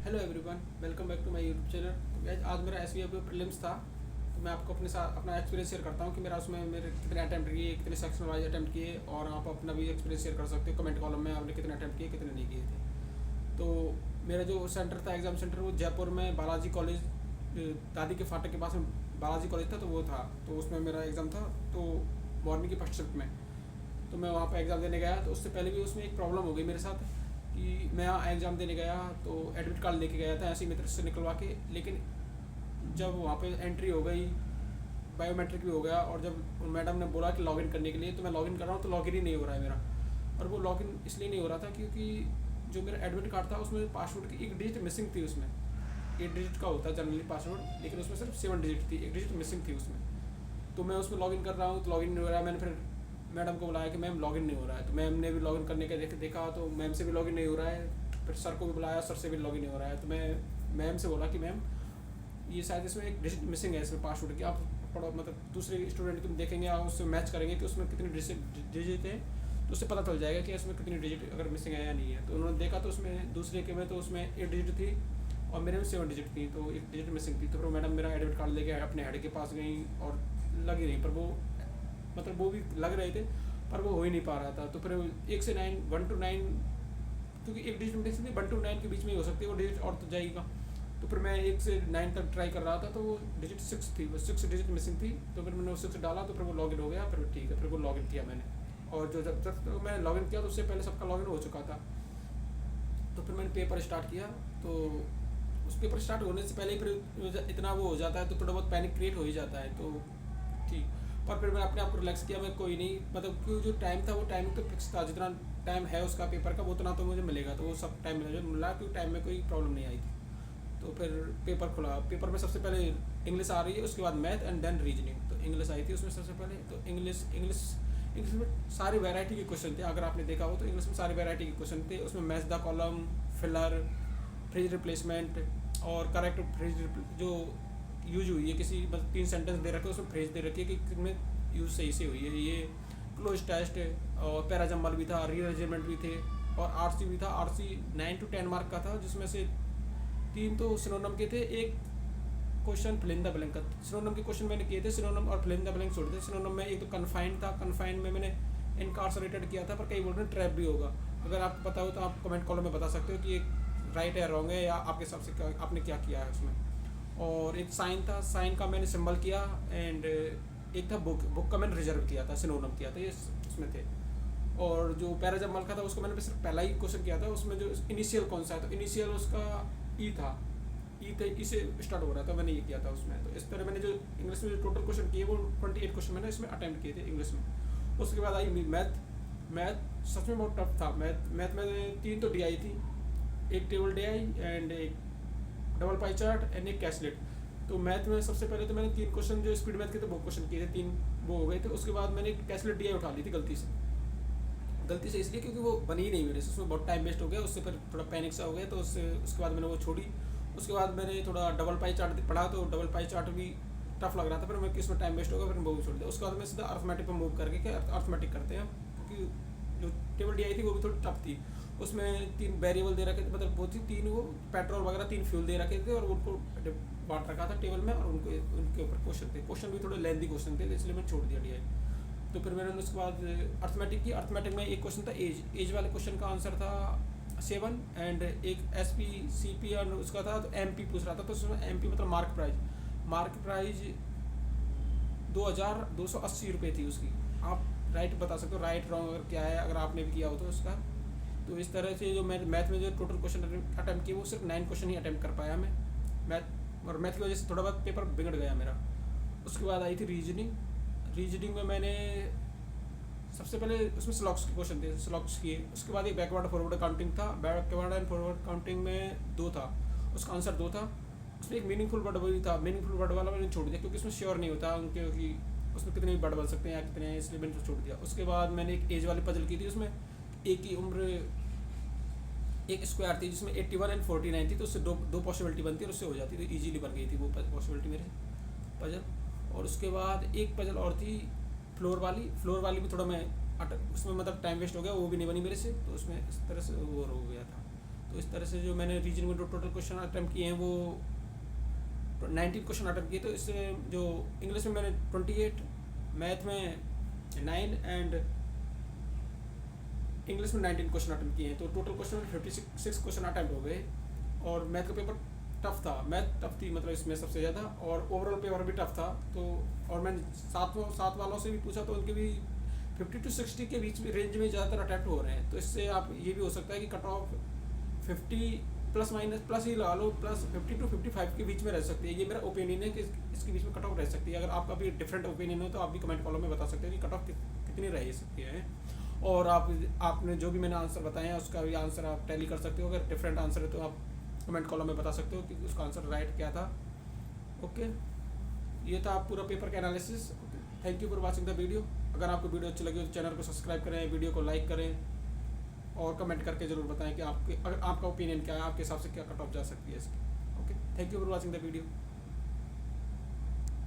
Hello everyone, welcome back to my YouTube channel. तो guys, आज मेरा एस बी प्रीलिम्स था। तो मैं आपको अपने साथ अपना एक्सपीरियंस शेयर करता हूँ कि मेरा उसमें मेरे कितने अटैम्प्ट किए, कितने सेक्शन वाइज अटैम्प्ट किए, और आप अपना भी एक्सपीरियंस शेयर कर सकते हो कमेंट कॉलम में आपने कितने अटैम्प्ट किए, कितने नहीं किए थे। तो मेरा जो सेंटर था, एग्ज़ाम सेंटर, वो जयपुर में बालाजी कॉलेज, दादी के फाटक के पास में बालाजी कॉलेज था, तो वो था। तो उसमें मेरा एग्ज़ाम था, तो मॉर्निंग की फर्स्ट शिफ्ट में। तो मैं वहाँ पर एग्ज़ाम देने गया। तो उससे पहले भी उसमें एक प्रॉब्लम हो गई मेरे साथ कि मैं यहाँ एग्ज़ाम देने गया, तो एडमिट कार्ड लेके गया था ऐसे ही मित्र से निकलवा के। लेकिन जब वहाँ पे एंट्री हो गई, बायोमेट्रिक भी हो गया, और जब मैडम ने बोला कि लॉगिन करने के लिए, तो मैं लॉगिन कर रहा हूँ तो लॉगिन ही नहीं हो रहा है मेरा। और वो लॉगिन इसलिए नहीं हो रहा था क्योंकि जो मेरा एडमिट कार्ड था उसमें पासवर्ड की एक डिजिट मिसिंग थी। उसमें 8 डिजिट का होता है जनरली पासवर्ड, लेकिन उसमें सिर्फ 7 डिजिट थी, एक डिजिट मिसिंग थी उसमें। तो मैं उसमें लॉगिन कर रहा हूँ तो लॉगिन नहीं हो रहा है। मैंने फिर मैडम को बुलाया कि मैम लॉगिन नहीं हो रहा है। तो मैम ने भी लॉगिन करने का देखा, तो मैम से भी लॉगिन नहीं हो रहा है। फिर सर को भी बुलाया, सर से भी लॉगिन नहीं हो रहा है। तो मैं मैम से बोला कि मैम, ये शायद इसमें एक डिजिट मिसिंग है इसमें पासवर्ड की। आप पढ़ो, मतलब दूसरे स्टूडेंट तुम देखेंगे, आप उससे मैच करेंगे कि उसमें कितनी डिजिट है, तो उससे पता चल जाएगा कि इसमें कितनी डिजिट अगर मिसिंग है या नहीं है। तो उन्होंने देखा तो उसमें दूसरे के में तो उसमें 8 डिजिट थी और मेरे में 7 डिजिट थी, तो एक डिजिट मिसिंग थी। तो फिर मैडम मेरा एडमिट कार्ड लेके अपने हेड के पास गई और लगी रही, पर वो मतलब वो भी लग रहे थे, पर वो हो ही नहीं पा रहा था। तो फिर 1 to 9 क्योंकि एक डिजिट मिसिंग थी, 1 to 9 के बीच में ही हो सकती है वो डिजिट, और तो जाएगा। तो फिर मैं 1 से 9 तक ट्राई कर रहा था, तो वो डिजिट 6 थी, वो 6 डिजिट मिसिंग थी। तो फिर मैंने वो 6 डाला, तो फिर वो लॉगिन हो गया। फिर ठीक है, फिर वो लॉगिन किया मैंने। और जो जब तक तो मैंने लॉगिन किया तो उससे पहले सबका लॉगिन हो चुका था। तो फिर मैंने पेपर स्टार्ट किया। तो उस पेपर स्टार्ट होने से पहले ही फिर इतना वो हो जाता है, तो थोड़ा बहुत पैनिक क्रिएट हो ही जाता है। तो ठीक, पर फिर मैं अपने आप को रिलैक्स किया। मैं कोई नहीं, मतलब क्यों जो टाइम था वो टाइमिंग तो फिक्स था, जितना टाइम है उसका पेपर का वो उतना तो मुझे मिलेगा। तो वो सब टाइम मिला, क्योंकि टाइम में कोई प्रॉब्लम नहीं आई थी। तो फिर पेपर खुला। पेपर में सबसे पहले इंग्लिश आ रही है, उसके बाद मैथ एंड देन रीजनिंग। तो इंग्लिश आई थी उसमें सबसे पहले। तो इंग्लिश इंग्लिश इंग्लिश में सारी वैरायटी के क्वेश्चन थे। अगर आपने देखा हो तो इंग्लिश में सारी वैरायटी के क्वेश्चन थे। उसमें match the column, filler, phrase replacement, और करेक्ट फ्रेज जो यूज हुई है किसी, मतलब 3 सेंटेंस दे रखे, उसमें फ्रेज दे रखी है कि किनमें यूज सही से हुई है। ये क्लोज टेस्ट, और पैराजम्बल भी था, रीअरेंजमेंट भी थे, और आरसी भी था। आरसी 9 to 10 मार्क का था, जिसमें से 3 तो सिनोनिम के थे, एक question fill in the blank का। सिनोनिम के क्वेश्चन मैंने किए थे, सिनोनिम और फिल इन द ब्लैंक छोड़ थे। सिनोनिम में एक तो कन्फाइंड था, कन्फाइंड में मैंने इनकार्सरेटेड किया था, पर कई बोल रहे हैं ट्रैप भी होगा। अगर आपको पता हो तो आप कमेंट कॉलम में बता सकते हो कि ये राइट है, रॉन्ग है, या आपके हिसाब से क्या आपने क्या किया है उसमें। और एक साइन था, साइन का मैंने सिंबल किया। एंड एक था बुक, बुक का मैंने रिजर्व किया था, सिनोनिम किया था, ये उसमें थे। और जो पैराजम्बल का था उसको मैंने सिर्फ पहला ही क्वेश्चन किया था। उसमें जो इनिशियल कौन सा है, तो इनिशियल उसका ई था, ई थे, ई से स्टार्ट हो रहा था, मैंने ये किया था उसमें। तो इस तरह मैंने जो इंग्लिश में जो टोटल क्वेश्चन किए वो 28 क्वेश्चन मैंने इसमें अटेम्प्ट किए थे इंग्लिश में। उसके बाद आई मैथ। मैथ सच में बहुत टफ था। मैथ में 3 तो डी आई थी, एक टेबल डी आई एंड एक डबल पाई चार्ट एंड एक कैसलेट। तो मैथ में सबसे पहले तो मैंने 3 क्वेश्चन जो स्पीड मैथ के थे वो क्वेश्चन किए थे, 3 वो हो गए थे। उसके बाद मैंने कैसलेट डी आई उठा ली थी गलती से इसलिए क्योंकि वो बनी ही नहीं मेरे से, उसमें बहुत टाइम वेस्ट हो गया। उससे फिर थोड़ा पैनिक सा हो गया, तो उसके बाद मैंने वो छोड़ी। उसके बाद मैंने थोड़ा डबल पाई चार्ट पढ़ा, तो डबल पाई चार्ट भी टफ लग रहा था, फिर मैं इसमें टाइम वेस्ट हो गया, फिर वो भी छोड़ दिया। उसके बाद मैं सीधा अर्थमेटिक पर मूव करके, क्या अर्थमेटिक करते हैं, क्योंकि जो टेबल डी आई थी वो भी थोड़ी टफ थी। उसमें 3 वेरिएबल दे रखे थे, मतलब वो थी 3, वो पेट्रोल वगैरह 3 फ्यूल दे रखे थे, और उनको बांट रखा था टेबल में, और उनके ऊपर क्वेश्चन भी थोड़े लेंथी क्वेश्चन थे, इसलिए मैंने छोड़ दिया डी आई। तो फिर मैंने उसके बाद अर्थमेटिक की। अर्थमेटिक में एक क्वेश्चन था एज वाले क्वेश्चन का आंसर था 7, एंड एक एस पी सी पी और उसका था, तो एम पी पूछ रहा था। तो उसमें एम पी मतलब मार्क प्राइज 2280 रुपये थी उसकी। आप राइट बता सकते हो, राइट रॉन्ग अगर क्या है, अगर आपने भी किया हो तो उसका। तो इस तरह से जो मैं मैथ में जो टोटल क्वेश्चन अटैम्प्ट किए वो सिर्फ 9 क्वेश्चन ही अटैम्प्ट कर पाया मैं मैथ, और मैथ की वजह से थोड़ा बहुत पेपर बिगड़ गया मेरा। उसके बाद आई थी रीजनिंग में मैंने सबसे पहले उसमें स्लॉक्स के क्वेश्चन थे, स्लॉक्स किए। उसके बाद एक बैकवर्ड फॉरवर्ड काउंटिंग था। बैकवर्ड एंड फॉरवर्ड काउंटिंग में 2 था, उसका आंसर 2 था। उसमें एक मीनिंगफुल वर्ड भी था, मीनिंगफुल वर्ड वाला मैंने छोड़ दिया क्योंकि उसमें श्योर नहीं होता क्योंकि उसमें कितने भी वर्ड बन सकते हैं या कितने हैं, इसलिए मैंने छोड़ दिया। उसके बाद मैंने एक एज वाली पजल की थी, उसमें एक की उम्र एक स्क्वायर थी जिसमें 81 एंड 49 थी, तो उससे दो पॉसिबिलिटी बनती है और उससे हो जाती थी, ईजिली बन गई थी वो पॉसिबिलिटी मेरे पजल। और उसके बाद एक पजल और थी फ्लोर वाली भी थोड़ा मैं उसमें मतलब टाइम वेस्ट हो गया, वो भी नहीं बनी मेरे से, तो उसमें इस तरह से वो हो गया था। तो तो इस तरह से जो मैंने रीजनिंग में टोटल क्वेश्चन अटैम्प्ट किए हैं वो 19 क्वेश्चन अटैम्प्ट किए। तो इससे जो इंग्लिश में मैंने 28, मैथ में 9 एंड इंग्लिश में 19 क्वेश्चन अटैम्प्ट किए हैं। तो टोटल क्वेश्चन 56 क्वेश्चन अटैम्प्ट हो गए। और मैथ का पेपर टफ था, मैथ टफ थी मतलब इसमें सबसे ज़्यादा, और ओवरऑल पेपर भी टफ था। तो और मैंने सात वालों से भी पूछा तो उनके भी 50 to 60 के बीच में रेंज में ज़्यादातर अटैम्प्ट हो रहे हैं। तो इससे आप ये भी हो सकता है कि cut off 50 plus minus plus ही लगा लो, प्लस 50 to 55 के बीच में रह सकती है। ये मेरा ओपिनियन है कि इसके बीच में कट ऑफ रह सकती है। अगर आपका भी डिफरेंट ओपिनियन हो तो आप भी कमेंट कॉलम में बता सकते हैं कि कट ऑफ कितनी रह सकती है। और आपने जो भी मैंने आंसर बताए हैं उसका भी आंसर आप टैली कर सकते हो। अगर डिफरेंट आंसर है तो आप कमेंट कॉलम में बता सकते हो कि उसका आंसर राइट क्या था। ओके, ये था पूरा पेपर का analysis. Thank you for watching the video. अगर आपको वीडियो अच्छी लगी तो चैनल को सब्सक्राइब करें, वीडियो को लाइक करें और कमेंट करके ज़रूर बताएं कि आपके अगर आपका ओपिनियन क्या है, आपके हिसाब से क्या कट ऑफ जा सकती है इसकी। Okay, thank you for watching the video.